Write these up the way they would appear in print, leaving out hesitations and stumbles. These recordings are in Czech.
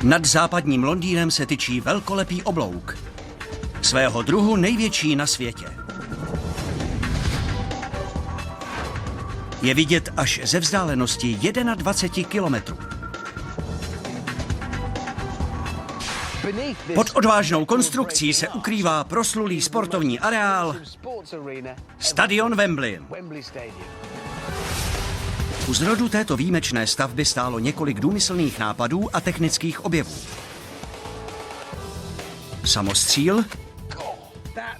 Nad západním Londýnem se tyčí velkolepý oblouk. Svého druhu největší na světě. Je vidět až ze vzdálenosti 21 kilometrů. Pod odvážnou konstrukcí se ukrývá proslulý sportovní areál Stadion Wembley. U zrodu této výjimečné stavby stálo několik důmyslných nápadů a technických objevů. Samostříl?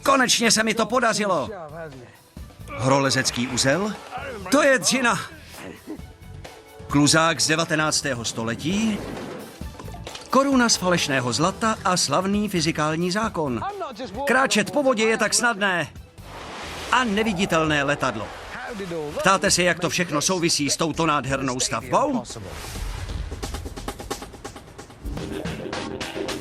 Konečně se mi to podařilo! Horolezecký uzel? To je dřina! Kluzák z 19. století? Koruna z falešného zlata a slavný fyzikální zákon. Kráčet po vodě je tak snadné. A neviditelné letadlo. Ptáte se, jak to všechno souvisí s touto nádhernou stavbou?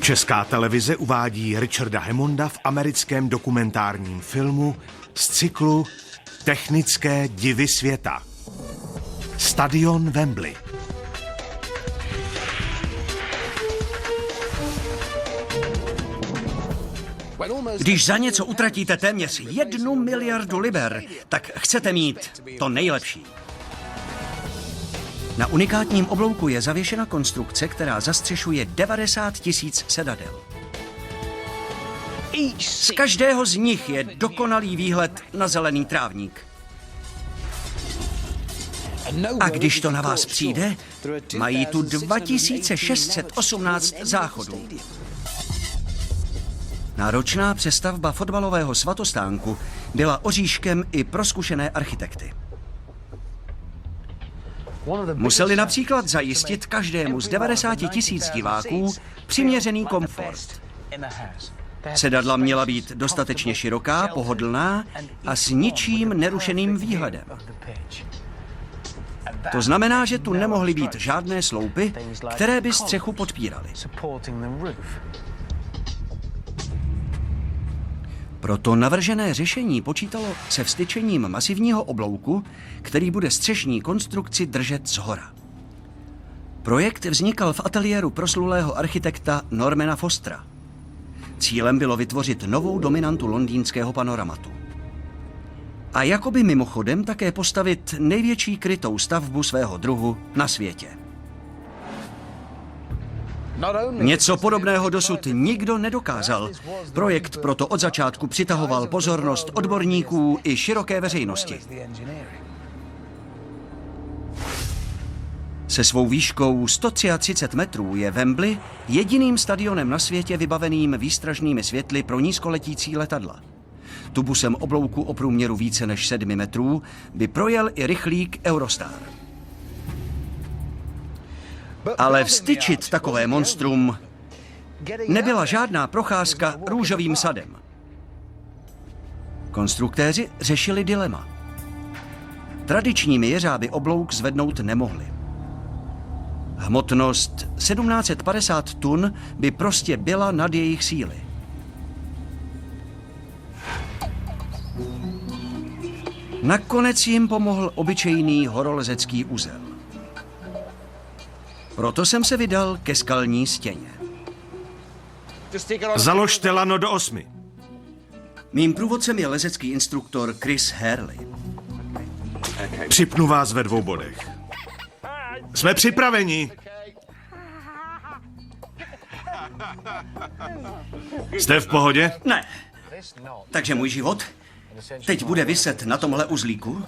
Česká televize uvádí Richarda Hammonda v americkém dokumentárním filmu z cyklu Technické divy světa. Stadion Wembley. Když za něco utratíte téměř 1 miliardu liber, tak chcete mít to nejlepší. Na unikátním oblouku je zavěšena konstrukce, která zastřešuje 90 000 sedadel. Z každého z nich je dokonalý výhled na zelený trávník. A když to na vás přijde, mají tu 2618 záchodů. Náročná přestavba fotbalového svatostánku byla oříškem i pro zkušené architekty. Museli například zajistit každému z 90 000 diváků přiměřený komfort. Sedadla měla být dostatečně široká, pohodlná a s ničím nerušeným výhledem. To znamená, že tu nemohly být žádné sloupy, které by střechu podpíraly. Proto navržené řešení počítalo se vstyčením masivního oblouku, který bude střešní konstrukci držet shora. Projekt vznikal v ateliéru proslulého architekta Normana Fostera. Cílem bylo vytvořit novou dominantu londýnského panoramatu. A jakoby mimochodem také postavit největší krytou stavbu svého druhu na světě. Něco podobného dosud nikdo nedokázal. Projekt proto od začátku přitahoval pozornost odborníků i široké veřejnosti. Se svou výškou 133 metrů je Wembley jediným stadionem na světě vybaveným výstražnými světly pro nízkoletící letadla. Tubusem oblouku o průměru více než 7 metrů by projel i rychlík Eurostar. Ale vstyčit takové monstrum nebyla žádná procházka růžovým sadem. Konstruktéři řešili dilema. Tradičními jeřáby oblouk zvednout nemohli. Hmotnost 1750 tun by prostě byla nad jejich síly. Nakonec jim pomohl obyčejný horolezecký uzel. Proto jsem se vydal ke skalní stěně. Založte lano do 8. Mým průvodcem je lezecký instruktor Chris Hurley. Připnu vás ve 2 bodech. Jsme připraveni. Jste v pohodě? Ne. Takže můj život teď bude viset na tomhle uzlíku?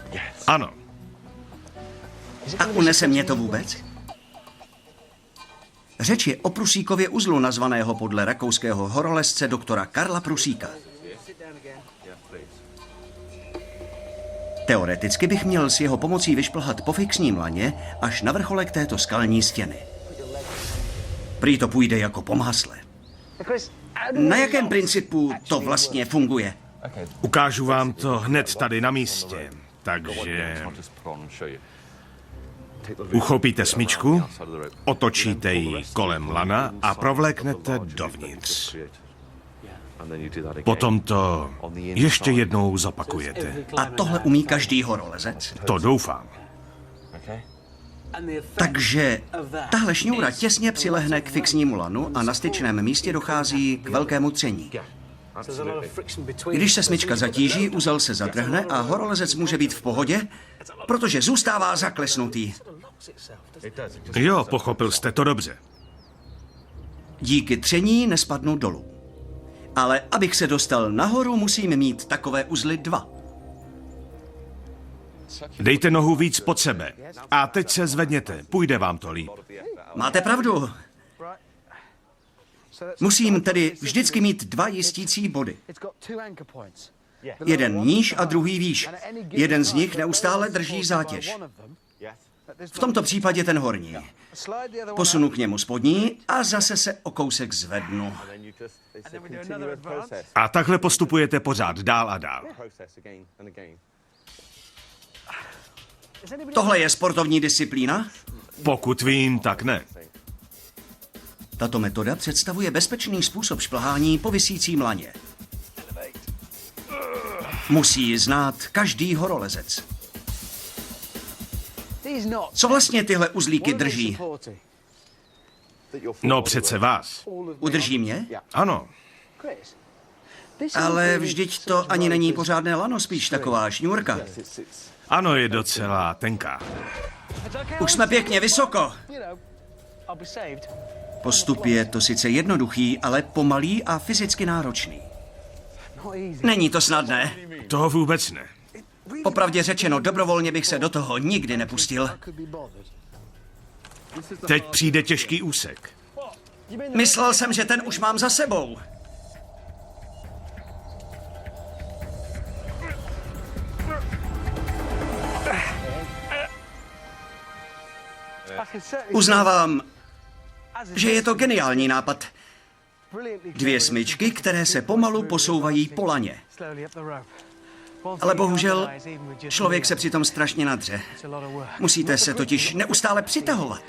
Ano. A unese mě to vůbec? Řeč je o Prusíkově uzlu, nazvaného podle rakouského horolezce doktora Karla Prusíka. Teoreticky bych měl s jeho pomocí vyšplhat po fixním laně až na vrcholek této skalní stěny. Prý to půjde jako po másle. Na jakém principu to vlastně funguje? Ukážu vám to hned tady na místě. Takže uchopíte smyčku, otočíte ji kolem lana a provléknete dovnitř. Potom to ještě jednou zopakujete. A tohle umí každý horolezec? To doufám. Takže tahle šňůra těsně přilehne k fixnímu lanu a na styčném místě dochází k velkému tření. Když se smyčka zatíží, uzel se zadrhne a horolezec může být v pohodě, protože zůstává zaklesnutý. Jo, pochopil jste to dobře. Díky tření nespadnu dolů. Ale abych se dostal nahoru, musím mít takové uzly 2. Dejte nohu víc pod sebe. A teď se zvedněte, půjde vám to líp. Máte pravdu. Musím tedy vždycky mít 2 jistící body. Jeden níž a druhý výš. Jeden z nich neustále drží zátěž. V tomto případě ten horní. Posunu k němu spodní a zase se o kousek zvednu. A takhle postupujete pořád dál a dál. Tohle je sportovní disciplína? Pokud vím, tak ne. Tato metoda představuje bezpečný způsob šplhání po visícím laně. Musí ji znát každý horolezec. Co vlastně tyhle uzlíky drží? No přece vás. Udrží mě? Ano. Ale vždyť to ani není pořádné lano, spíš taková šňůrka. Ano, je docela tenká. Už jsme pěkně vysoko. Postup je to sice jednoduchý, ale pomalý a fyzicky náročný. Není to snadné. To vůbec ne. Popravdě řečeno, dobrovolně bych se do toho nikdy nepustil. Teď přijde těžký úsek. Myslel jsem, že ten už mám za sebou. Uznávám, že je to geniální nápad. 2 smyčky, které se pomalu posouvají po laně. Ale bohužel, člověk se přitom strašně nadře. Musíte se totiž neustále přitahovat.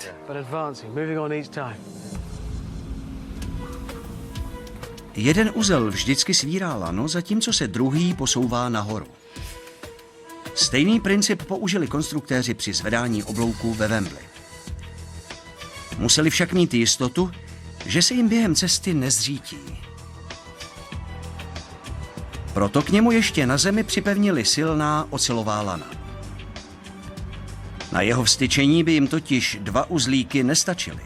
Jeden uzel vždycky svírá lano, zatímco se druhý posouvá nahoru. Stejný princip použili konstruktéři při zvedání oblouků ve Wembley. Museli však mít jistotu, že se jim během cesty nezřítí. Proto k němu ještě na zemi připevnili silná ocelová lana. Na jeho vstyčení by jim totiž 2 uzlíky nestačily.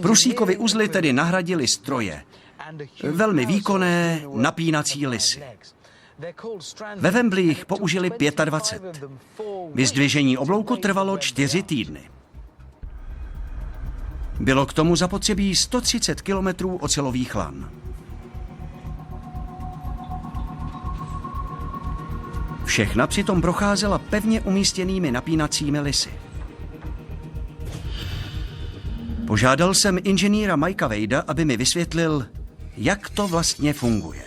Prusíkovi uzly tedy nahradili stroje, velmi výkonné napínací lisy. Ve Wembley jich použili 25. Vyzdvižení oblouku trvalo 4 týdny. Bylo k tomu zapotřebí 130 kilometrů ocelových lan. Všechna přitom procházela pevně umístěnými napínacími lisy. Požádal jsem inženýra Mikea Wadea, aby mi vysvětlil, jak to vlastně funguje.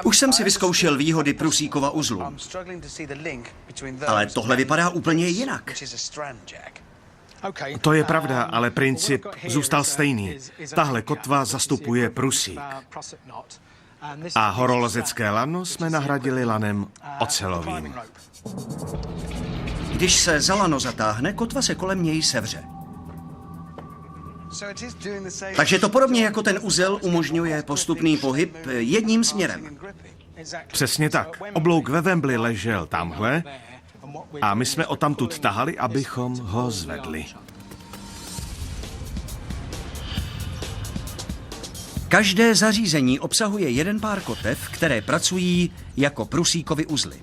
Už jsem si vyzkoušel výhody Prusíkova uzlu, ale tohle vypadá úplně jinak. To je pravda, ale princip zůstal stejný. Tahle kotva zastupuje prusík. A horolezecké lano jsme nahradili lanem ocelovým. Když se za lano zatáhne, kotva se kolem něj sevře. Takže to podobně jako ten uzel umožňuje postupný pohyb jedním směrem. Přesně tak. Oblouk ve Wembley ležel tamhle a my jsme odtamtud tahali, abychom ho zvedli. Každé zařízení obsahuje jeden pár kotev, které pracují jako prusíkovy uzly.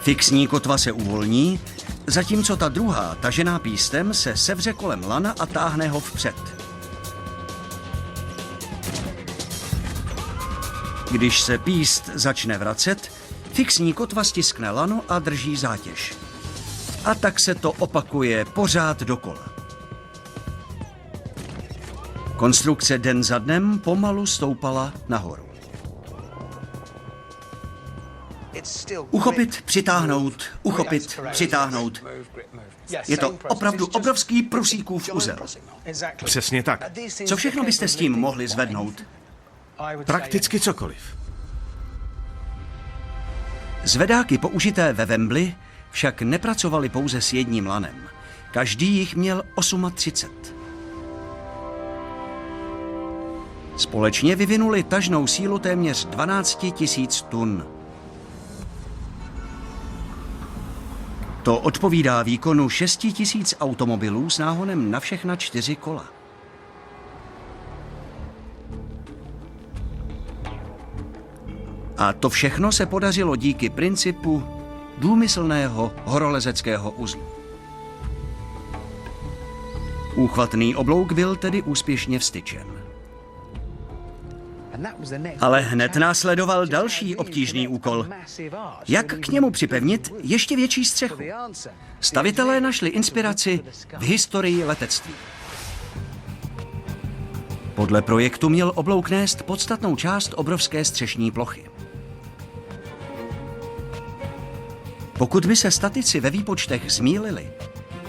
Fixní kotva se uvolní, zatímco ta druhá, tažená pístem, se sevře kolem lana a táhne ho vpřed. Když se píst začne vracet, fixní kotva stiskne lano a drží zátěž. A tak se to opakuje pořád dokola. Konstrukce den za dnem pomalu stoupala nahoru. Uchopit, přitáhnout, uchopit, přitáhnout. Je to opravdu obrovský prusíkův uzel. Přesně tak. Co všechno byste s tím mohli zvednout? Prakticky cokoliv. Zvedáky použité ve Wembley však nepracovaly pouze s jedním lanem. Každý jich měl 38. Společně vyvinuli tažnou sílu téměř 12 000 tun. To odpovídá výkonu 6 000 automobilů s náhonem na všechna 4 kola. A to všechno se podařilo díky principu důmyslného horolezeckého uzlu. Úchvatný oblouk byl tedy úspěšně vstyčen. Ale hned následoval další obtížný úkol. Jak k němu připevnit ještě větší střechu? Stavitelé našli inspiraci v historii letectví. Podle projektu měl oblouk nést podstatnou část obrovské střešní plochy. Pokud by se statici ve výpočtech zmýlili,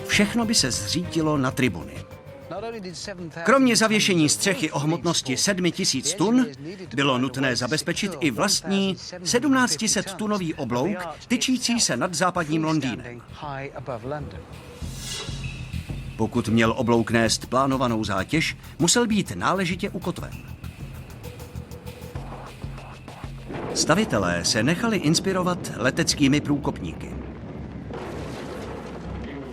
všechno by se zřítilo na tribuny. Kromě zavěšení střechy o hmotnosti 7 000 tun bylo nutné zabezpečit i vlastní 1700-tunový oblouk tyčící se nad západním Londýnem. Pokud měl oblouk nést plánovanou zátěž, musel být náležitě ukotven. Stavitelé se nechali inspirovat leteckými průkopníky.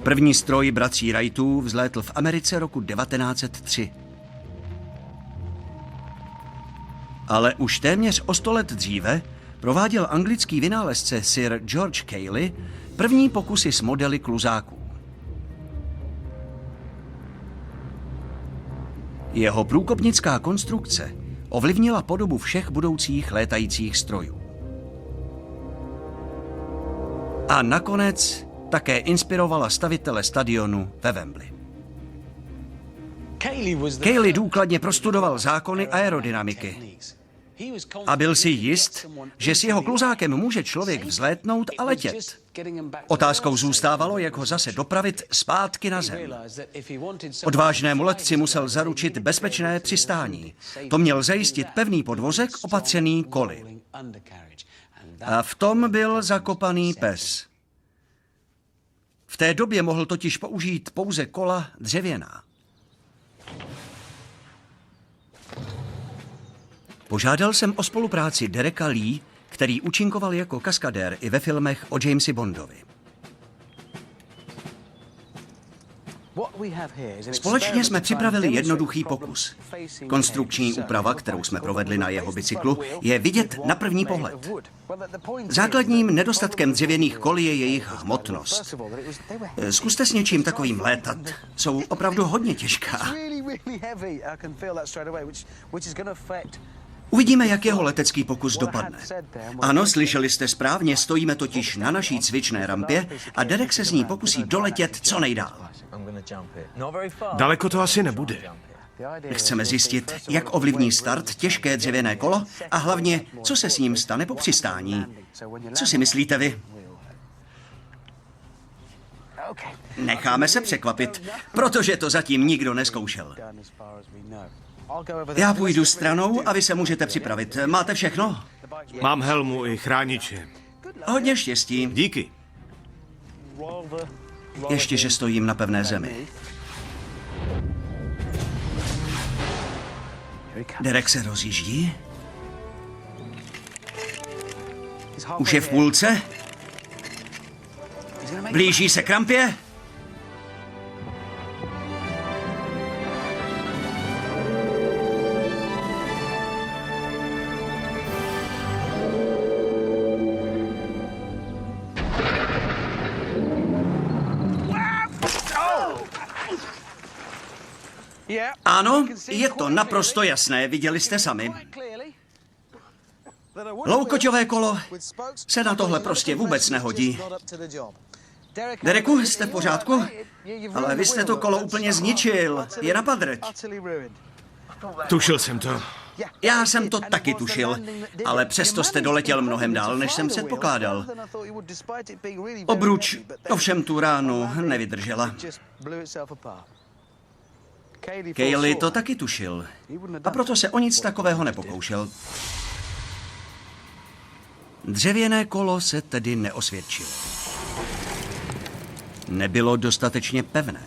První stroj bratří Wrightů vzlétl v Americe roku 1903. Ale už téměř o 100 let dříve prováděl anglický vynálezce Sir George Cayley první pokusy s modely kluzáků. Jeho průkopnická konstrukce ovlivnila podobu všech budoucích létajících strojů. A nakonec také inspirovala stavitele stadionu ve Wembley. Cayley důkladně prostudoval zákony aerodynamiky a byl si jist, že s jeho kluzákem může člověk vzlétnout a letět. Otázkou zůstávalo, jak ho zase dopravit zpátky na zem. Odvážnému letci musel zaručit bezpečné přistání. To měl zajistit pevný podvozek opatřený koly. A v tom byl zakopaný pes. V té době mohl totiž použít pouze kola dřevěná. Požádal jsem o spolupráci Dereka Lee, který účinkoval jako kaskadér i ve filmech o Jamesi Bondovi. Společně jsme připravili jednoduchý pokus. Konstrukční úprava, kterou jsme provedli na jeho bicyklu, je vidět na první pohled. Základním nedostatkem dřevěných kol je jejich hmotnost. Zkuste s něčím takovým létat. Jsou opravdu hodně těžká. Uvidíme, jak jeho letecký pokus dopadne. Ano, slyšeli jste správně, stojíme totiž na naší cvičné rampě a Derek se z ní pokusí doletět co nejdál. Daleko to asi nebude. Chceme zjistit, jak ovlivní start těžké dřevěné kolo a hlavně, co se s ním stane po přistání. Co si myslíte vy? Necháme se překvapit, protože to zatím nikdo nezkoušel. Já půjdu stranou a vy se můžete připravit. Máte všechno? Mám helmu i chrániče. Hodně štěstí. Díky. Ještě, že stojím na pevné zemi. Derek se rozjíždí. Už je v půlce. Blíží se k rampě. Ano, je to naprosto jasné, viděli jste sami. Loukoťové kolo se na tohle prostě vůbec nehodí. Dereku, jste v pořádku? Ale vy jste to kolo úplně zničil. Je na padrť. Tušil jsem to. Já jsem to taky tušil, ale přesto jste doletěl mnohem dál, než jsem předpokládal. Obruč ovšem tu ránu nevydržela. Cayley to taky tušil a proto se o nic takového nepokoušel. Dřevěné kolo se tedy neosvědčilo. Nebylo dostatečně pevné.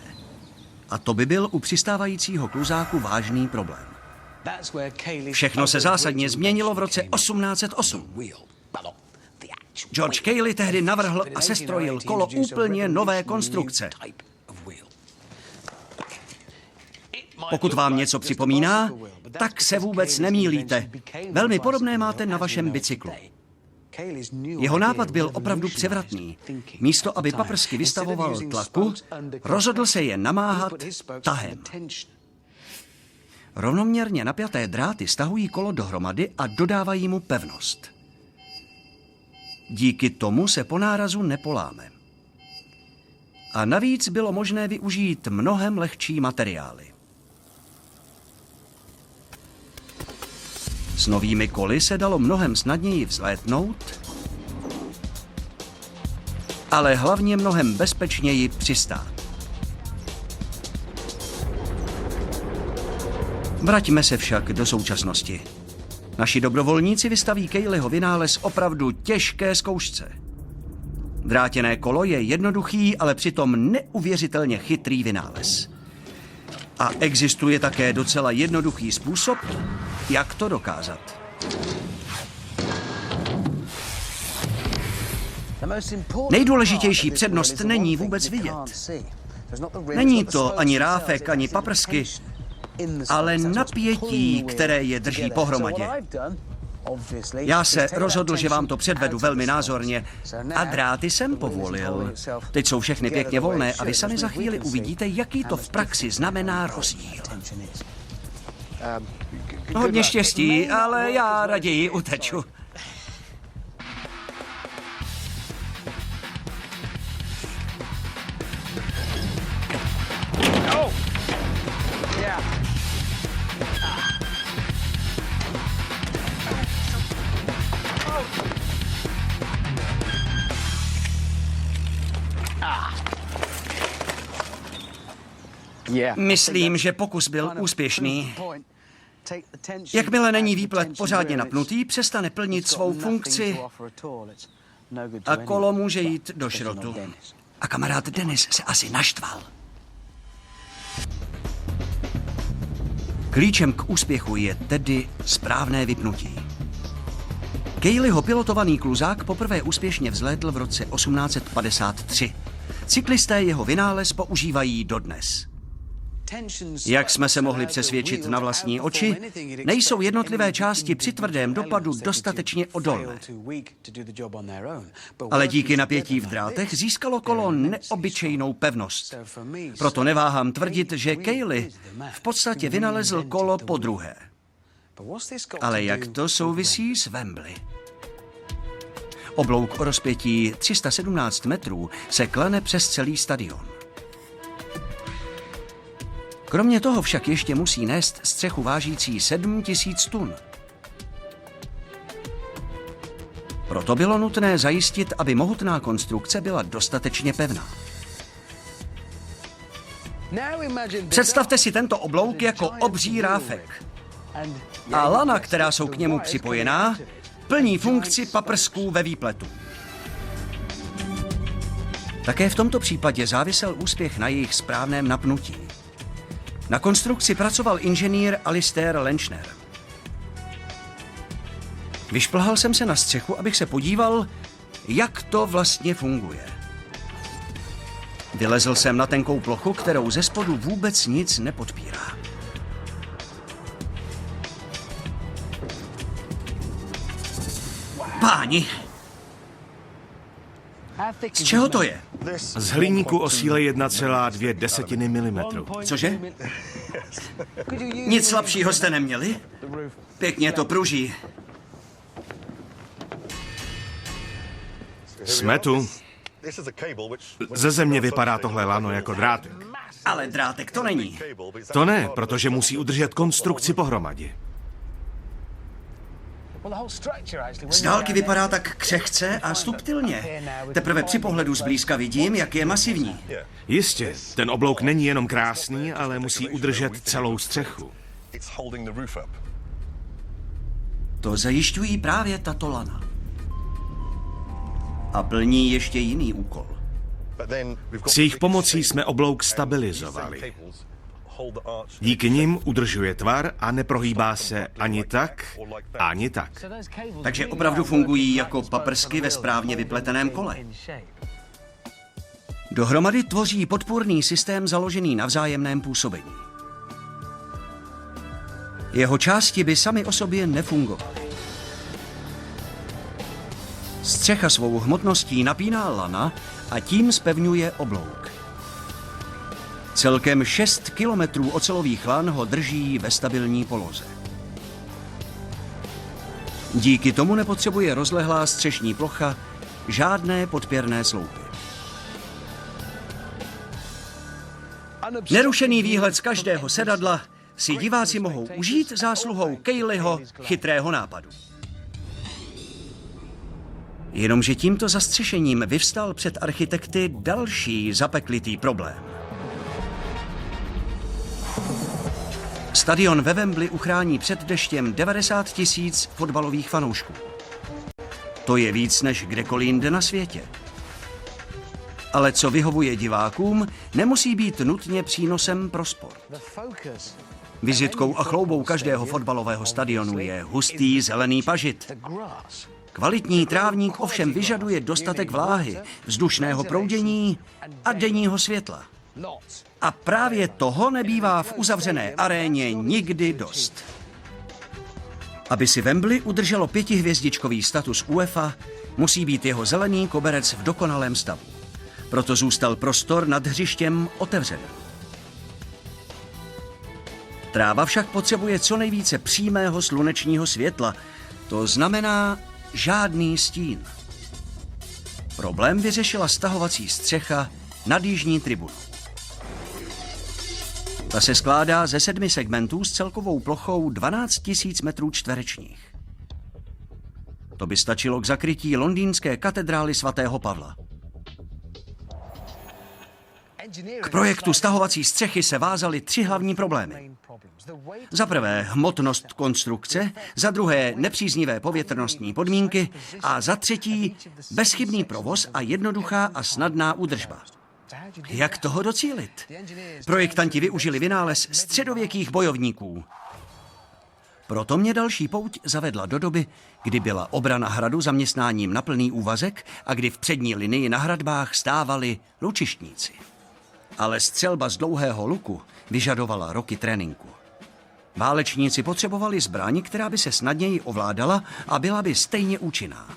A to by byl u přistávajícího kluzáku vážný problém. Všechno se zásadně změnilo v roce 1808. George Cayley tehdy navrhl a sestrojil kolo úplně nové konstrukce. Pokud vám něco připomíná, tak se vůbec nemýlíte. Velmi podobné máte na vašem bicyklu. Jeho nápad byl opravdu převratný. Místo, aby paprsky vystavoval tlaku, rozhodl se je namáhat tahem. Rovnoměrně napjaté dráty stahují kolo dohromady a dodávají mu pevnost. Díky tomu se po nárazu nepoláme. A navíc bylo možné využít mnohem lehčí materiály. S novými koly se dalo mnohem snadněji vzlétnout, ale hlavně mnohem bezpečněji přistát. Vraťme se však do současnosti. Naši dobrovolníci vystaví Cayleyho vynález opravdu těžké zkoušce. Drátěné kolo je jednoduchý, ale přitom neuvěřitelně chytrý vynález. A existuje také docela jednoduchý způsob, jak to dokázat. Nejdůležitější přednost není vůbec vidět. Není to ani ráfek, ani paprsky, ale napětí, které je drží pohromadě. Já se rozhodl, že vám to předvedu velmi názorně a dráty jsem povolil. Teď jsou všechny pěkně volné a vy sami za chvíli uvidíte, jaký to v praxi znamená rozdíl. Hodně štěstí, ale já raději uteču. Myslím, že pokus byl úspěšný. Jakmile není výplet pořádně napnutý, přestane plnit svou funkci a kolo může jít do šrotu. A kamarád Dennis se asi naštval. Klíčem k úspěchu je tedy správné vypnutí. Cayleyho pilotovaný kluzák poprvé úspěšně vzlétl v roce 1853. Cyklisté jeho vynález používají dodnes. Jak jsme se mohli přesvědčit na vlastní oči, nejsou jednotlivé části při tvrdém dopadu dostatečně odolné. Ale díky napětí v drátech získalo kolo neobyčejnou pevnost. Proto neváhám tvrdit, že Cayley v podstatě vynalezl kolo podruhé. Ale jak to souvisí s Wembley? Oblouk o rozpětí 317 metrů se klene přes celý stadion. Kromě toho však ještě musí nést střechu vážící 7000 tun. Proto bylo nutné zajistit, aby mohutná konstrukce byla dostatečně pevná. Představte si tento oblouk jako obří ráfek. A lana, která jsou k němu připojená, plní funkci paprsků ve výpletu. Také v tomto případě závisel úspěch na jejich správném napnutí. Na konstrukci pracoval inženýr Alistair Lenchner. Vyšplhal jsem se na střechu, abych se podíval, jak to vlastně funguje. Vylezl jsem na tenkou plochu, kterou ze spodu vůbec nic nepodpírá. Páni! Z čeho to je? Z hliníku o síle 1,2 mm. Cože? Nic slabšího jste neměli? Pěkně to pruží. Jsme tu. Ze země vypadá tohle lano jako drátek. Ale drátek to není. To ne, protože musí udržet konstrukci pohromadě. Z dálky vypadá tak křehce a subtilně. Teprve při pohledu zblízka vidím, jak je masivní. Jistě, ten oblouk není jenom krásný, ale musí udržet celou střechu. To zajišťují právě tato lana. A plní ještě jiný úkol. S jejich pomocí jsme oblouk stabilizovali. Díky nim udržuje tvar a neprohýbá se ani tak, ani tak. Takže opravdu fungují jako paprsky ve správně vypleteném kole. Dohromady tvoří podpůrný systém založený na vzájemném působení. Jeho části by samy o sobě nefungovaly. Střecha svou hmotností napíná lana a tím zpevňuje oblouk. Celkem 6 kilometrů ocelových lan ho drží ve stabilní poloze. Díky tomu nepotřebuje rozlehlá střešní plocha žádné podpěrné sloupy. Nerušený výhled z každého sedadla si diváci mohou užít zásluhou Cayleyho chytrého nápadu. Jenomže tímto zastřešením vyvstal před architekty další zapeklitý problém. Stadion ve Wembley uchrání před deštěm 90 000 fotbalových fanoušků. To je víc než kdekoliv jinde na světě. Ale co vyhovuje divákům, nemusí být nutně přínosem pro sport. Vizitkou a chloubou každého fotbalového stadionu je hustý zelený pažit. Kvalitní trávník ovšem vyžaduje dostatek vláhy, vzdušného proudění a denního světla. A právě toho nebývá v uzavřené aréně nikdy dost. Aby si Wembley udrželo 5hvězdičkový status UEFA, musí být jeho zelený koberec v dokonalém stavu. Proto zůstal prostor nad hřištěm otevřený. Tráva však potřebuje co nejvíce přímého slunečního světla. To znamená žádný stín. Problém vyřešila stahovací střecha nad jižní tribunou. Ta se skládá ze 7 segmentů s celkovou plochou 12 000 metrů čtverečních. To by stačilo k zakrytí londýnské katedrály svatého Pavla. K projektu stahovací střechy se vázaly 3 hlavní problémy. Za prvé hmotnost konstrukce, za druhé nepříznivé povětrnostní podmínky a za třetí bezchybný provoz a jednoduchá a snadná údržba. Jak toho docílit? Projektanti využili vynález středověkých bojovníků. Proto mě další pouť zavedla do doby, kdy byla obrana hradu zaměstnáním na plný úvazek a kdy v přední linii na hradbách stávali lučištníci. Ale střelba z dlouhého luku vyžadovala roky tréninku. Válečníci potřebovali zbraň, která by se snadněji ovládala a byla by stejně účinná.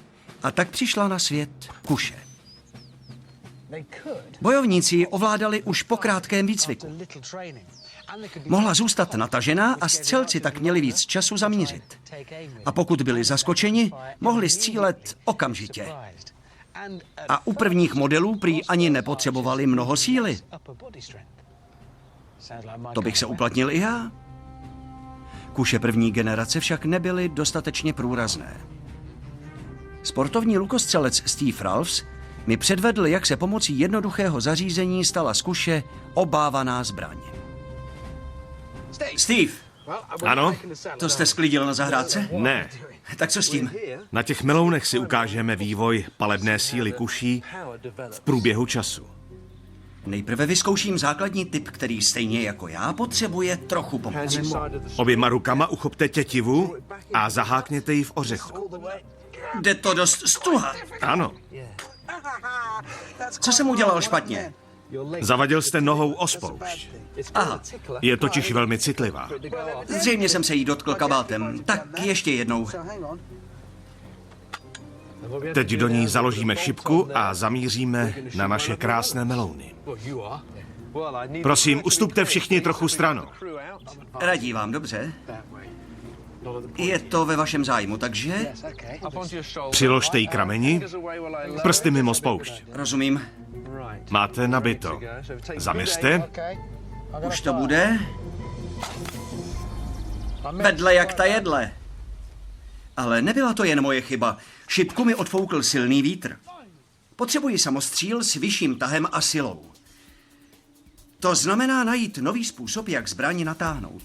A tak přišla na svět kuše. Bojovníci ji ovládali už po krátkém výcviku. Mohla zůstat natažená a střelci tak měli víc času zamířit. A pokud byli zaskočeni, mohli střílet okamžitě. A u prvních modelů prý ani nepotřebovali mnoho síly. To bych se uplatnil i já. Kuše první generace však nebyly dostatečně průrazné. Sportovní lukostřelec Steve Ralphs mi předvedl, jak se pomocí jednoduchého zařízení stala z kuše obávaná zbraň. Steve! Ano? To jste sklidil na zahrádce? Ne. Tak co s tím? Na těch melounech si ukážeme vývoj palebné síly kuší v průběhu času. Nejprve vyzkouším základní typ, který stejně jako já potřebuje trochu pomoci. Oběma rukama uchopte tětivu a zahákněte ji v ořechu. Jde to dost stuha. Ano. Co jsem udělal špatně? Zavadil jste nohou o spoušť. Aha, Je totiž velmi citlivá. zřejmě jsem se jí dotkl kabátem. Tak ještě jednou. Teď do ní založíme šipku a zamíříme na naše krásné melouny. Prosím, ustupte všichni trochu stranou. Radí vám, dobře? Je to ve vašem zájmu, takže? Přiložte ji k rameni, prsty mimo spoušť. Rozumím. Máte nabito. Zaměřte. Už to bude. Vedle jak ta jedle. Ale nebyla to jen moje chyba. Šipku mi odfoukl silný vítr. Potřebuji samostříl s vyšším tahem a silou. To znamená najít nový způsob, jak zbraň natáhnout.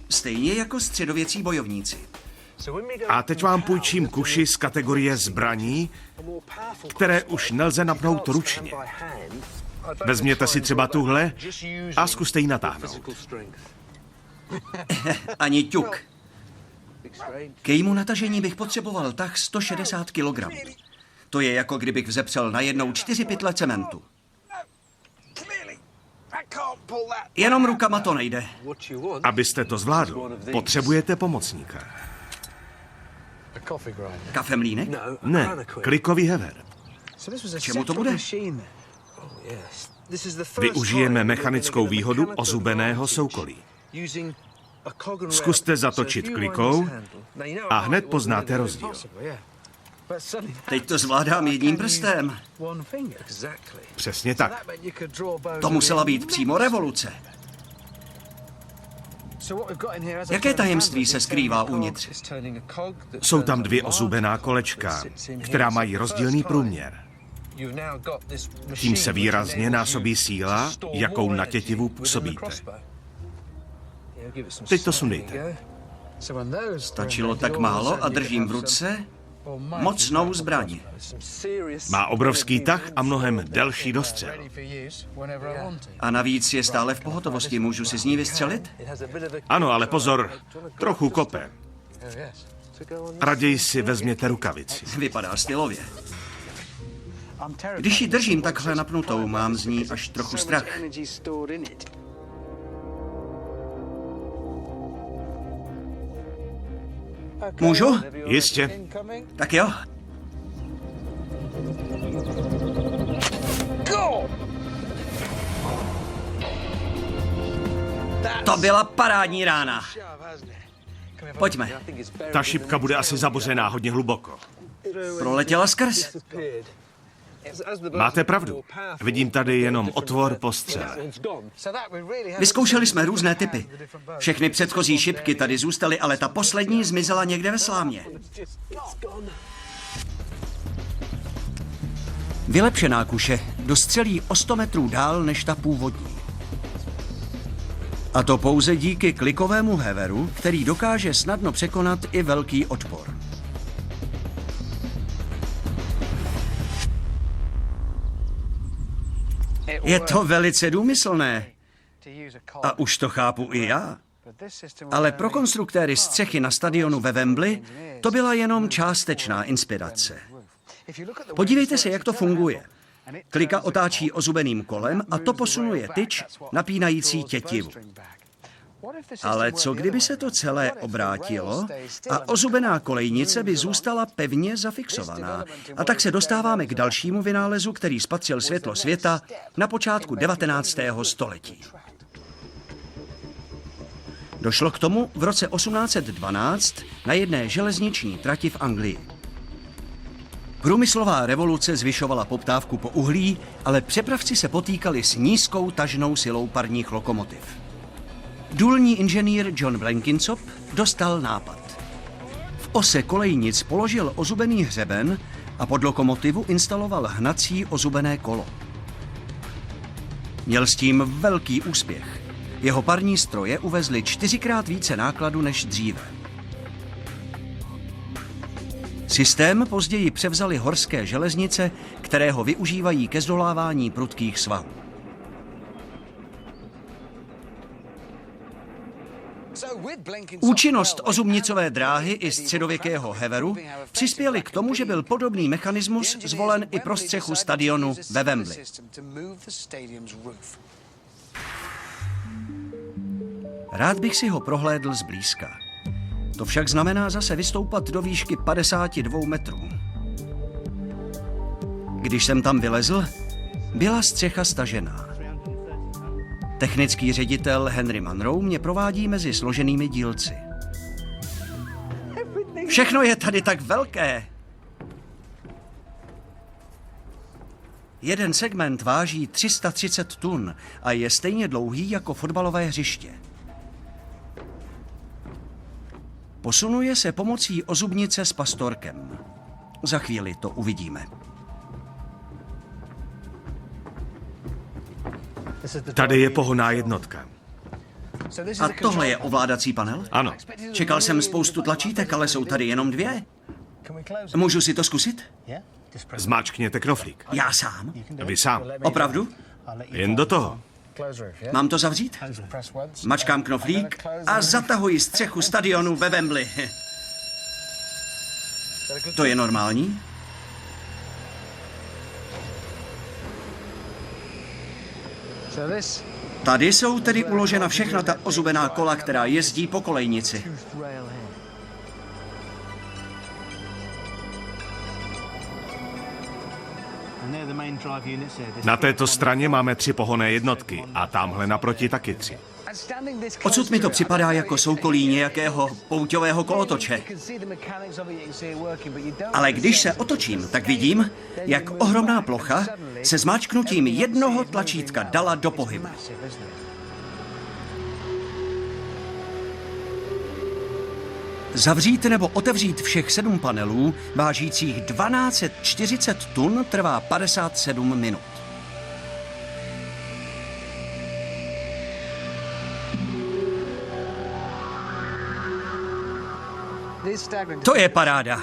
Stejně jako středověcí bojovníci. A teď vám půjčím kuši z kategorie zbraní, které už nelze napnout ručně. Vezměte si třeba tuhle a zkuste ji natáhnout. Ani ťuk. K jejímu natažení bych potřeboval tah 160 kg. To je jako kdybych vzepřel najednou 4 pytle cementu. Jenom rukama to nejde. Abyste to zvládl, potřebujete pomocníka. Kafemlínek? Ne, klikový hever. Čemu to bude? Využijeme mechanickou výhodu ozubeného soukolí. Zkuste zatočit klikou a hned poznáte rozdíl. Teď to zvládám jedním prstem. Přesně tak. To musela být přímo revoluce. Jaké tajemství se skrývá uvnitř? Jsou tam 2 ozubená kolečka, která mají rozdílný průměr. Tím se výrazně násobí síla, jakou na tětivu působíte. Teď to sundejte. Stačilo tak málo a držím v ruce mocnou zbraň. Má obrovský tah a mnohem delší dostřel. A navíc je stále v pohotovosti. Můžu si z ní vystřelit? Ano, ale pozor, trochu kope. Raději si vezměte rukavici. Vypadá stylově. Když ji držím takhle napnutou, mám z ní až trochu strach. Můžu? Jistě. Tak jo. To byla parádní rána. Pojďme. Ta šipka bude asi zabořená hodně hluboko. Proletěla skrz. Máte pravdu. Vidím tady jenom otvor po střele. Vyzkoušeli jsme různé typy. Všechny předchozí šipky tady zůstaly, ale ta poslední zmizela někde ve slámě. Vylepšená kuše dostřelí o 100 metrů dál než ta původní. A to pouze díky klikovému heveru, který dokáže snadno překonat i velký odpor. Je to velice důmyslné. A už to chápu i já. Ale pro konstruktéry střechy na stadionu ve Wembley to byla jenom částečná inspirace. Podívejte se, jak to funguje. Klika otáčí ozubeným kolem a to posunuje tyč napínající tětivu. Ale co kdyby se to celé obrátilo a ozubená kolejnice by zůstala pevně zafixovaná? A tak se dostáváme k dalšímu vynálezu, který spatřil světlo světa na počátku 19. století. Došlo k tomu v roce 1812 na jedné železniční trati v Anglii. Průmyslová revoluce zvyšovala poptávku po uhlí, ale přepravci se potýkali s nízkou tažnou silou parních lokomotiv. Důlní inženýr John Blenkinsop dostal nápad. V ose kolejnic položil ozubený hřeben a pod lokomotivu instaloval hnací ozubené kolo. Měl s tím velký úspěch. Jeho parní stroje uvezly 4krát více nákladu než dříve. Systém později převzaly horské železnice, které ho využívají ke zdolávání prudkých svahů. Účinnost ozubnicové dráhy i středověkého heveru přispěly k tomu, že byl podobný mechanismus zvolen i pro střechu stadionu ve Wembley. Rád bych si ho prohlédl zblízka. To však znamená zase vystoupat do výšky 52 metrů. Když jsem tam vylezl, byla střecha stažená. Technický ředitel Henry Munro mě provádí mezi složenými dílci. Všechno je tady tak velké. Jeden segment váží 330 tun a je stejně dlouhý jako fotbalové hřiště. Posunuje se pomocí ozubnice s pastorkem. Za chvíli to uvidíme. Tady je pohonná jednotka. A tohle je ovládací panel? Ano. Čekal jsem spoustu tlačítek, ale jsou tady jenom 2. Můžu si to zkusit? Zmáčkněte knoflík. Já sám? Vy sám. Opravdu? Jen do toho. Mám to zavřít? Mačkám knoflík a zatahuji střechu stadionu ve Wembley. To je normální? Tady jsou tedy uložena všechna ta ozubená kola, která jezdí po kolejnici. Na této straně máme 3 pohonné jednotky a tamhle naproti taky 3. Odsud mi to připadá jako soukolí nějakého pouťového kolotoče. Ale když se otočím, tak vidím, jak ohromná plocha se zmáčknutím jednoho tlačítka dala do pohybu. Zavřít nebo otevřít všech 7 panelů, vážících 1240 tun, trvá 57 minut. To je paráda.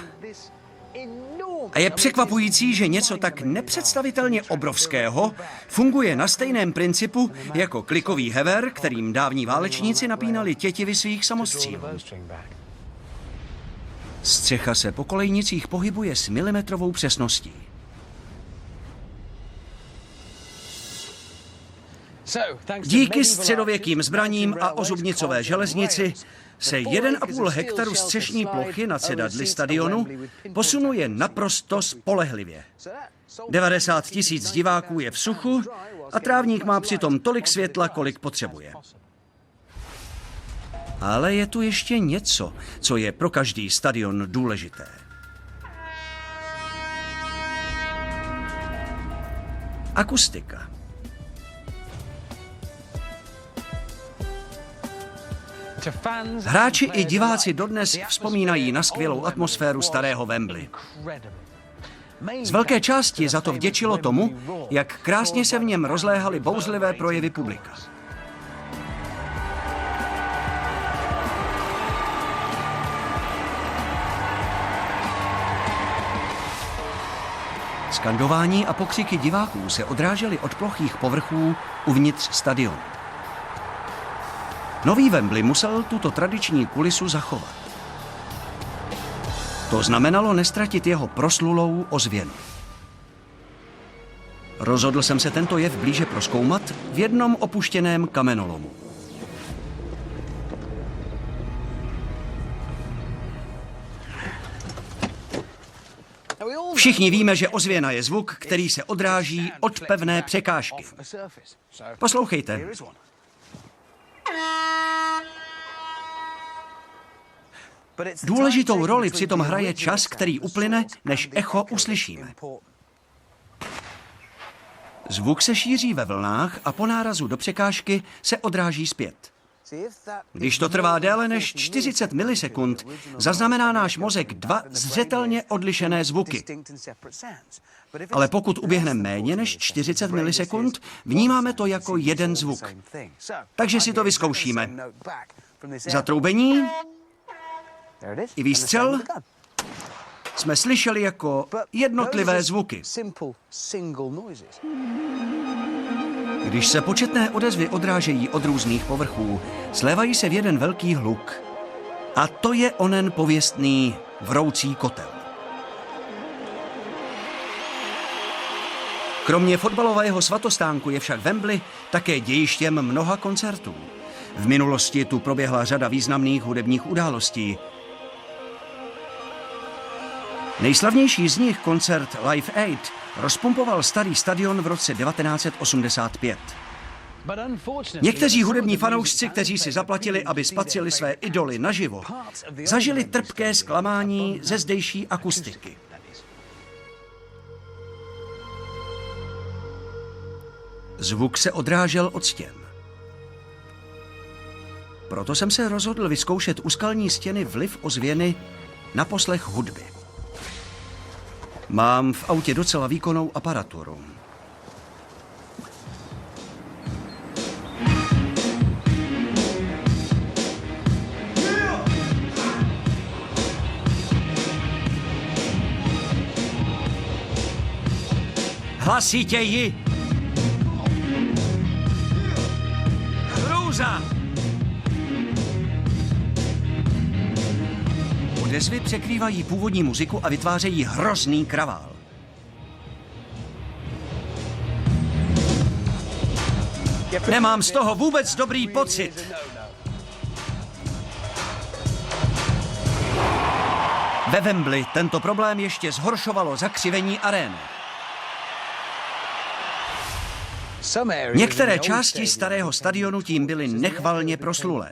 A je překvapující, že něco tak nepředstavitelně obrovského funguje na stejném principu jako klikový hever, kterým dávní válečníci napínali tětivy svých samostřílů. Střecha se po kolejnicích pohybuje s milimetrovou přesností. Díky středověkým zbraním a ozubnicové železnici se 1,5 hektaru střešní plochy nad sedadly stadionu posunuje naprosto spolehlivě. 90 000 diváků je v suchu a trávník má přitom tolik světla, kolik potřebuje. Ale je tu ještě něco, co je pro každý stadion důležité. Akustika. Hráči i diváci dodnes vzpomínají na skvělou atmosféru starého Wembley. Z velké části za to vděčilo tomu, jak krásně se v něm rozléhaly bouřlivé projevy publika. Skandování a pokřiky diváků se odrážely od plochých povrchů uvnitř stadionu. Nový Wembley musel tuto tradiční kulisu zachovat. To znamenalo nestratit jeho proslulou ozvěnu. Rozhodl jsem se tento jev blíže prozkoumat v jednom opuštěném kamenolomu. Všichni víme, že ozvěna je zvuk, který se odráží od pevné překážky. Poslouchejte. Důležitou roli přitom hraje čas, který uplyne, než echo uslyšíme. Zvuk se šíří ve vlnách a po nárazu do překážky se odráží zpět. Když to trvá déle než 40 milisekund, zaznamená náš mozek 2 zřetelně odlišené zvuky. Ale pokud uběhne méně než 40 milisekund, vnímáme to jako jeden zvuk. Takže si to vyzkoušíme. Zatroubení i výstřel jsme slyšeli jako jednotlivé zvuky. Když se početné odezvy odrážejí od různých povrchů, slévají se v jeden velký hluk. A to je onen pověstný vroucí kotel. Kromě fotbalového svatostánku je však Wembley také dějištěm mnoha koncertů. V minulosti tu proběhla řada významných hudebních událostí. Nejslavnější z nich, koncert Live Aid, rozpumpoval starý stadion v roce 1985. Někteří hudební fanoušci, kteří si zaplatili, aby spatřili své idoly naživo, zažili trpké zklamání ze zdejší akustiky. Zvuk se odrážel od stěn. Proto jsem se rozhodl vyzkoušet u skalní stěny vliv ozvěny na poslech hudby. Mám v autě docela výkonnou aparaturu. Hlasitěji! Hrůza! Odezvy překrývají původní muziku a vytvářejí hrozný kravál. Nemám z toho vůbec dobrý pocit. Ve Wembley tento problém ještě zhoršovalo zakřivení arény. Některé části starého stadionu tím byly nechvalně proslulé.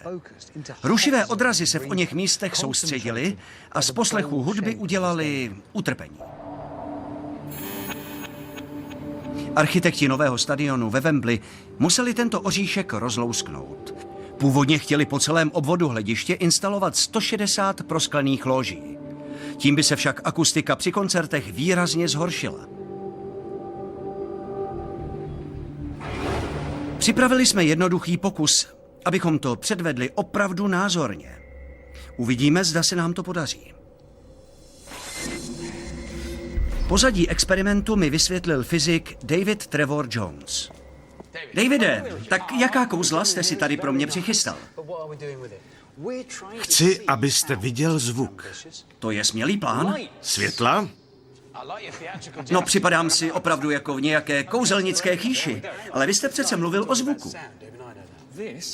Rušivé odrazy se v oněch místech soustředily a z poslechu hudby udělali utrpení. Architekti nového stadionu ve Wembley museli tento oříšek rozlousknout. Původně chtěli po celém obvodu hlediště instalovat 160 prosklených lóží. Tím by se však akustika při koncertech výrazně zhoršila. Připravili jsme jednoduchý pokus, abychom to předvedli opravdu názorně. Uvidíme, zda se nám to podaří. Pozadí experimentu mi vysvětlil fyzik David Trevor Jones. Davide, tak jaká kouzla jste si tady pro mě přichystal? Chci, abyste viděl zvuk. To je smělý plán? Světla? No, připadám si opravdu jako v nějaké kouzelnické chýši, ale vy jste přece mluvil o zvuku.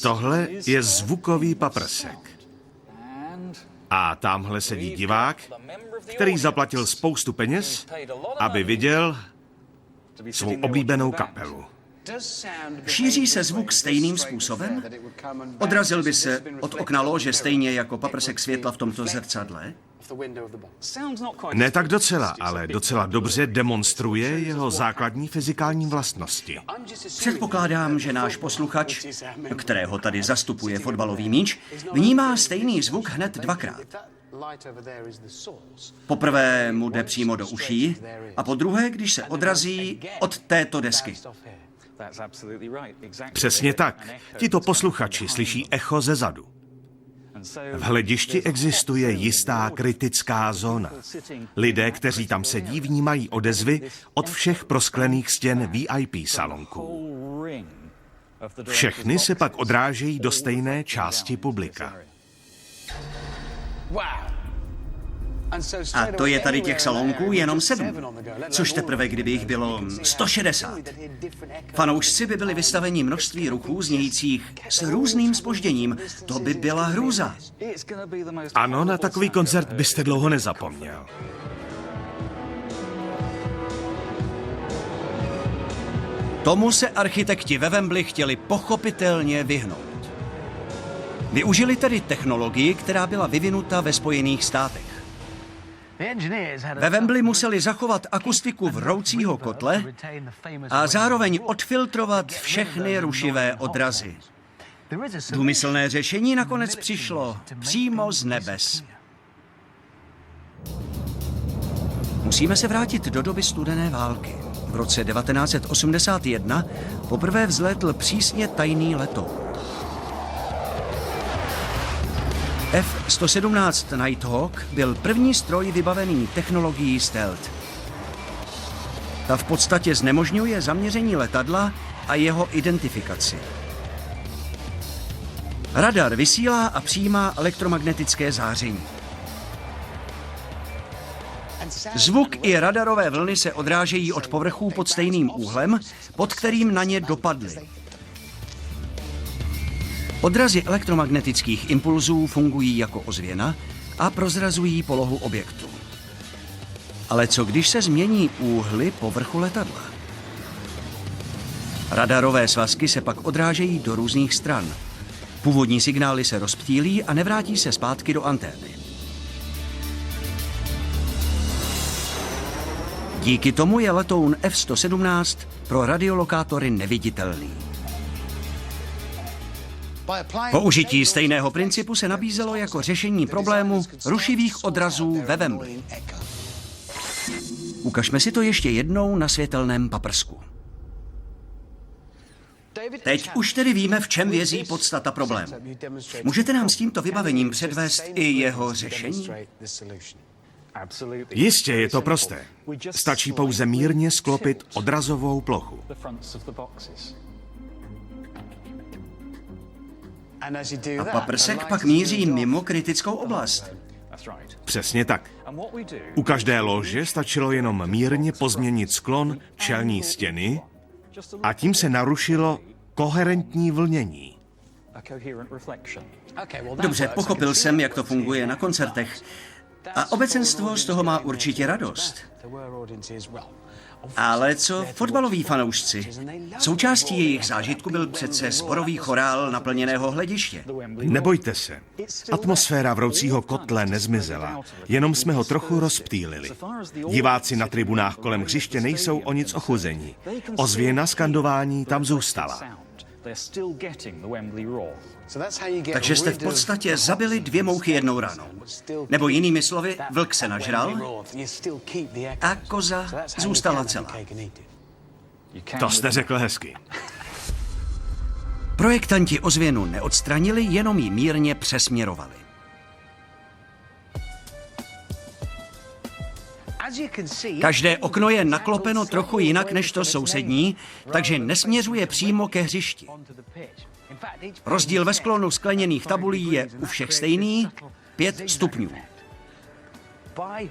Tohle je zvukový paprsek. A tamhle sedí divák, který zaplatil spoustu peněz, aby viděl svou oblíbenou kapelu. Šíří se zvuk stejným způsobem? Odrazil by se od okna lože stejně jako paprsek světla v tomto zrcadle? Ne tak docela, ale docela dobře demonstruje jeho základní fyzikální vlastnosti. Předpokládám, že náš posluchač, kterého tady zastupuje fotbalový míč, vnímá stejný zvuk hned dvakrát. Poprvé mu jde přímo do uší a po druhé, když se odrazí od této desky. Přesně tak. Tito posluchači slyší echo ze zadu. V hledišti existuje jistá kritická zóna. Lidé, kteří tam sedí, vnímají odezvy od všech prosklených stěn VIP salonků. Všechny se pak odrážejí do stejné části publika. A to je tady těch salonků jenom 7, což teprve kdyby jich bylo 160. Fanoušci by byli vystaveni množství ruchů znějících s různým zpožděním. To by byla hrůza. Ano, na takový koncert byste dlouho nezapomněl. Tomu se architekti ve Wembley chtěli pochopitelně vyhnout. Využili tedy technologii, která byla vyvinuta ve Spojených státech. Ve Wembley museli zachovat akustiku vroucího kotle a zároveň odfiltrovat všechny rušivé odrazy. Důmyslné řešení nakonec přišlo přímo z nebes. Musíme se vrátit do doby studené války. V roce 1981 poprvé vzlétl přísně tajný letoun. F-117 Nighthawk byl první stroj vybavený technologií stealth. Ta v podstatě znemožňuje zaměření letadla a jeho identifikaci. Radar vysílá a přijímá elektromagnetické záření. Zvuk i radarové vlny se odrážejí od povrchů pod stejným úhlem, pod kterým na ně dopadly. Odrazy elektromagnetických impulzů fungují jako ozvěna a prozrazují polohu objektu. Ale co když se změní úhly povrchu letadla? Radarové svazky se pak odrážejí do různých stran. Původní signály se rozptýlí a nevrátí se zpátky do antény. Díky tomu je letoun F-117 pro radiolokátory neviditelný. Použití stejného principu se nabízelo jako řešení problému rušivých odrazů ve Wembley. Ukažme si to ještě jednou na světelném paprsku. Teď už tedy víme, v čem vězí podstata problému. Můžete nám s tímto vybavením předvést i jeho řešení? Jistě je to prosté. Stačí pouze mírně sklopit odrazovou plochu. A paprsek pak míří mimo kritickou oblast. Přesně tak. U každé lože stačilo jenom mírně pozměnit sklon čelní stěny a tím se narušilo koherentní vlnění. Dobře, pochopil jsem, jak to funguje na koncertech. A obecenstvo z toho má určitě radost. Ale co fotbaloví fanoušci? Součástí jejich zážitku byl přece sborový chorál naplněného hlediště. Nebojte se. Atmosféra vroucího kotle nezmizela, jenom jsme ho trochu rozptýlili. Diváci na tribunách kolem hřiště nejsou o nic ochuzení. Ozvěna skandování tam zůstala. Takže jste v podstatě zabili 2 mouchy jednou ranou. Nebo jinými slovy, vlk se nažral a koza zůstala celá. To jste řekl hezky. Projektanti ozvěnu neodstranili, jenom ji mírně přesměrovali. Každé okno je naklopeno trochu jinak než to sousední, takže nesměřuje přímo ke hřišti. Rozdíl ve sklonu skleněných tabulí je u všech stejný, 5 stupňů.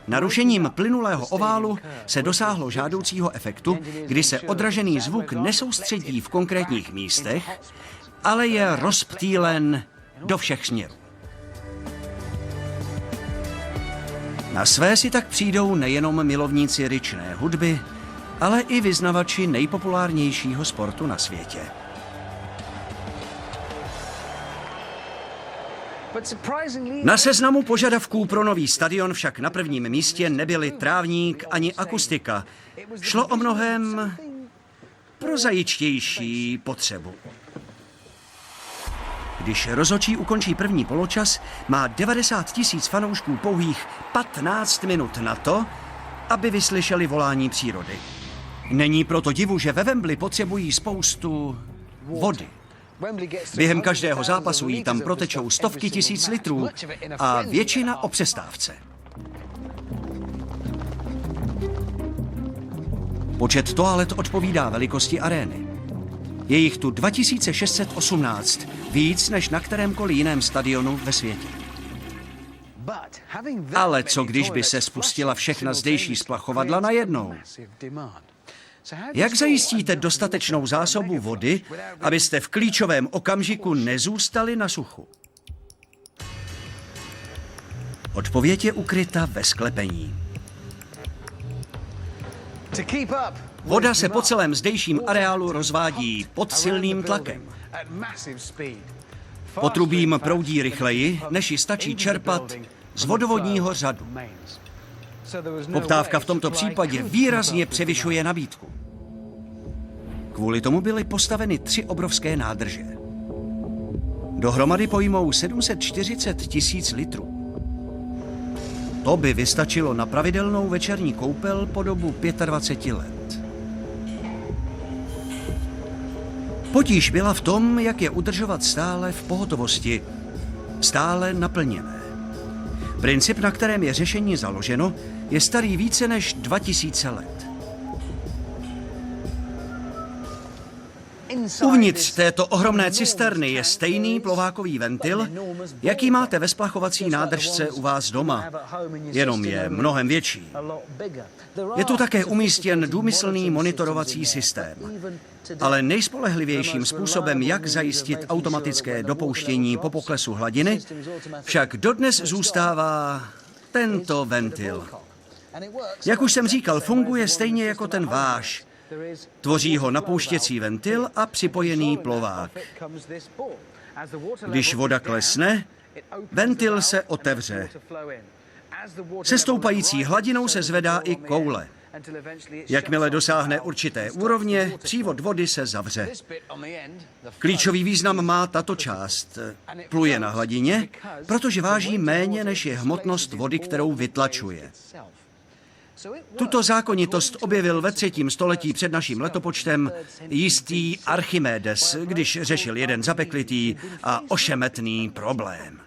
Narušením plynulého oválu se dosáhlo žádoucího efektu, kdy se odražený zvuk nesoustředí v konkrétních místech, ale je rozptýlen do všech směrů. Na své si tak přijdou nejenom milovníci ryčné hudby, ale i vyznavači nejpopulárnějšího sportu na světě. Na seznamu požadavků pro nový stadion však na prvním místě nebyly trávník ani akustika. Šlo o mnohem prozaičtější potřebu. Když rozhodčí ukončí první poločas, má 90 000 fanoušků pouhých 15 minut na to, aby vyslyšeli volání přírody. Není proto divu, že ve Wembley potřebují spoustu vody. Během každého zápasu jí tam protečou stovky tisíc litrů a většina o přestávce. Počet toalet odpovídá velikosti arény. Je jich tu 2618, víc než na kterémkoliv jiném stadionu ve světě. Ale co když by se spustila všechna zdejší splachovadla najednou? Jak zajistíte dostatečnou zásobu vody, abyste v klíčovém okamžiku nezůstali na suchu? Odpověď je ukryta ve sklepení. Voda se po celém zdejším areálu rozvádí pod silným tlakem. Potrubím proudí rychleji, než ji stačí čerpat z vodovodního řadu. Poptávka v tomto případě výrazně převyšuje nabídku. Kvůli tomu byly postaveny 3 obrovské nádrže. Dohromady pojmou 740 000 litrů. To by vystačilo na pravidelnou večerní koupel po dobu 25 let. Potíž byla v tom, jak je udržovat stále v pohotovosti, stále naplněné. Princip, na kterém je řešení založeno, je starý více než 2000 let. Uvnitř této ohromné cisterny je stejný plovákový ventil, jaký máte ve splachovací nádržce u vás doma, jenom je mnohem větší. Je tu také umístěn důmyslný monitorovací systém. Ale nejspolehlivějším způsobem, jak zajistit automatické dopouštění po poklesu hladiny, však dodnes zůstává tento ventil. Jak už jsem říkal, funguje stejně jako ten váš. Tvoří ho napouštěcí ventil a připojený plovák. Když voda klesne, ventil se otevře. Se stoupající hladinou se zvedá i koule. Jakmile dosáhne určité úrovně, přívod vody se zavře. Klíčový význam má tato část. Pluje na hladině, protože váží méně, než je hmotnost vody, kterou vytlačuje. Tuto zákonitost objevil ve 3. století před naším letopočtem jistý Archimedes, když řešil jeden zapeklitý a ošemetný problém.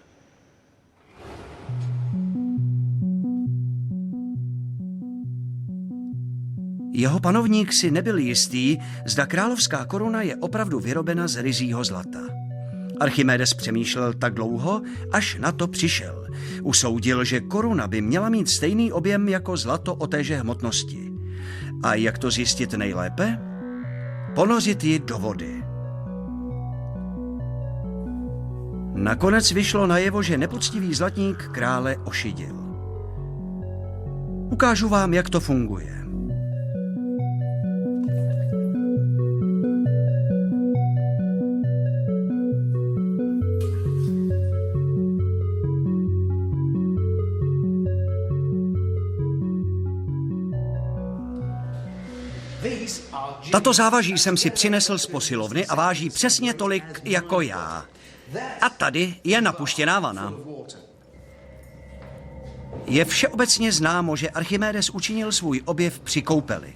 Jeho panovník si nebyl jistý, zda královská koruna je opravdu vyrobena z ryzího zlata. Archimedes přemýšlel tak dlouho, až na to přišel. Usoudil, že koruna by měla mít stejný objem jako zlato o téže hmotnosti. A jak to zjistit nejlépe? Ponořit ji do vody. Nakonec vyšlo najevo, že nepoctivý zlatník krále ošidil. Ukážu vám, jak to funguje. Tato závaží jsem si přinesl z posilovny a váží přesně tolik jako já. A tady je napuštěná vana. Je všeobecně známo, že Archimedes učinil svůj objev při koupeli.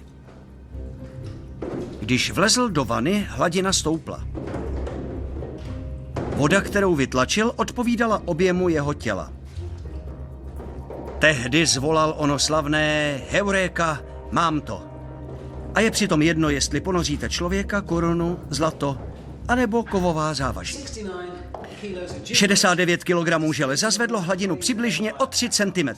Když vlezl do vany, hladina stoupla. Voda, kterou vytlačil, odpovídala objemu jeho těla. Tehdy zvolal ono slavné Heureka, mám to. A je přitom jedno, jestli ponoříte člověka, korunu, zlato, anebo kovová závaží. 69 kg železa zvedlo hladinu přibližně o 3 cm.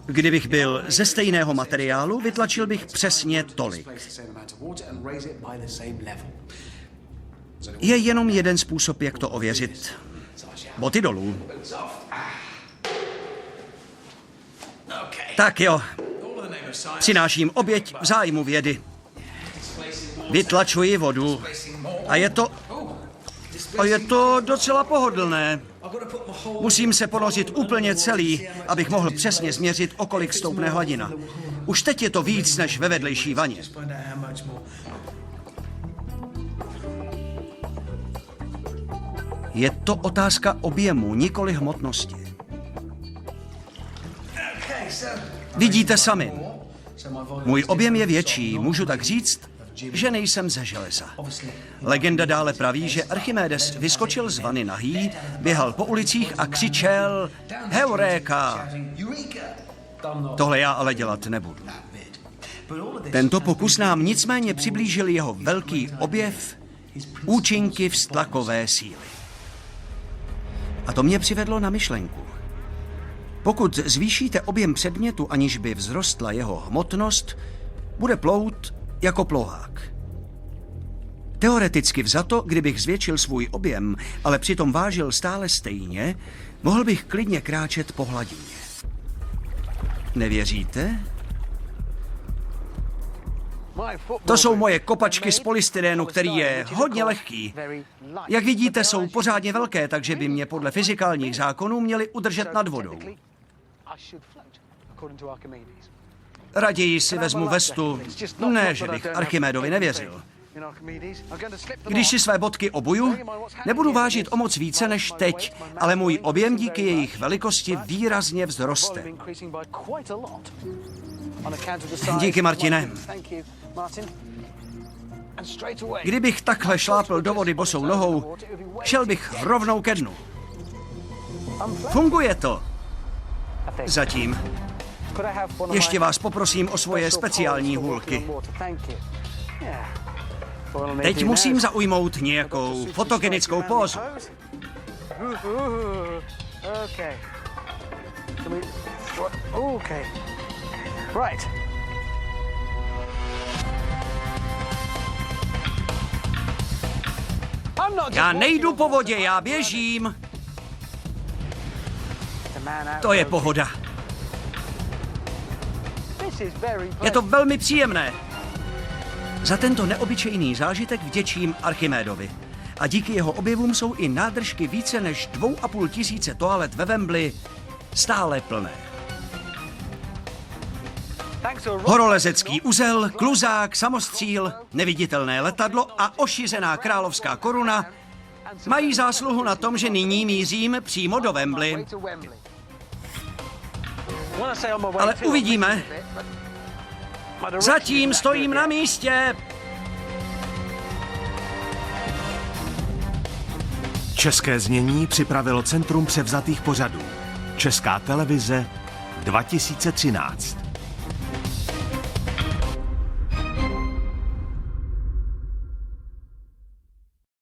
Kdybych byl ze stejného materiálu, vytlačil bych přesně tolik. Je jenom jeden způsob, jak to ověřit. Boty dolů. Tak jo. Přináším oběť v zájmu vědy. Vytlačuji vodu. A je to docela pohodlné. Musím se ponořit úplně celý, abych mohl přesně změřit, o kolik stoupne hladina. Už teď je to víc než ve vedlejší vaně. Je to otázka objemu, nikoli hmotnosti. Vidíte sami. Můj objem je větší, můžu tak říct, že nejsem ze železa. Legenda dále praví, že Archimedes vyskočil z vany nahý, běhal po ulicích a křičel Heureka! Tohle já ale dělat nebudu. Tento pokus nám nicméně přiblížil jeho velký objev, účinky vztlakové síly. A to mě přivedlo na myšlenku. Pokud zvýšíte objem předmětu, aniž by vzrostla jeho hmotnost, bude plout jako plouhák. Teoreticky vzato, kdybych zvětšil svůj objem, ale přitom vážil stále stejně, mohl bych klidně kráčet po hladině. Nevěříte? To jsou moje kopačky z polystyrenu, který je hodně lehký. Jak vidíte, jsou pořádně velké, takže by mě podle fyzikálních zákonů měly udržet nad vodou. Raději si vezmu vestu, ne, že bych Archimedovi nevěřil. Když si své bodky obuju, nebudu vážit o moc více než teď, ale můj objem díky jejich velikosti výrazně vzroste. Díky, Martine. Kdybych takhle šlápl do vody bosou nohou, šel bych rovnou ke dnu. Funguje to. Zatím. Ještě vás poprosím o svoje speciální hůlky. Teď musím zaujmout nějakou fotogenickou pózu. Já nejdu po vodě, já běžím. To je pohoda. Je to velmi příjemné. Za tento neobyčejný zážitek vděčím Archimedovi. A díky jeho objevům jsou i nádržky více než 2,5 tisíce toalet ve Wembley stále plné. Horolezecký uzel, kluzák, samostříl, neviditelné letadlo a ošizená královská koruna mají zásluhu na tom, že nyní mířím přímo do Wembley. Ale uvidíme. Zatím stojím na místě. České znění připravilo Centrum převzatých pořadů. Česká televize 2013.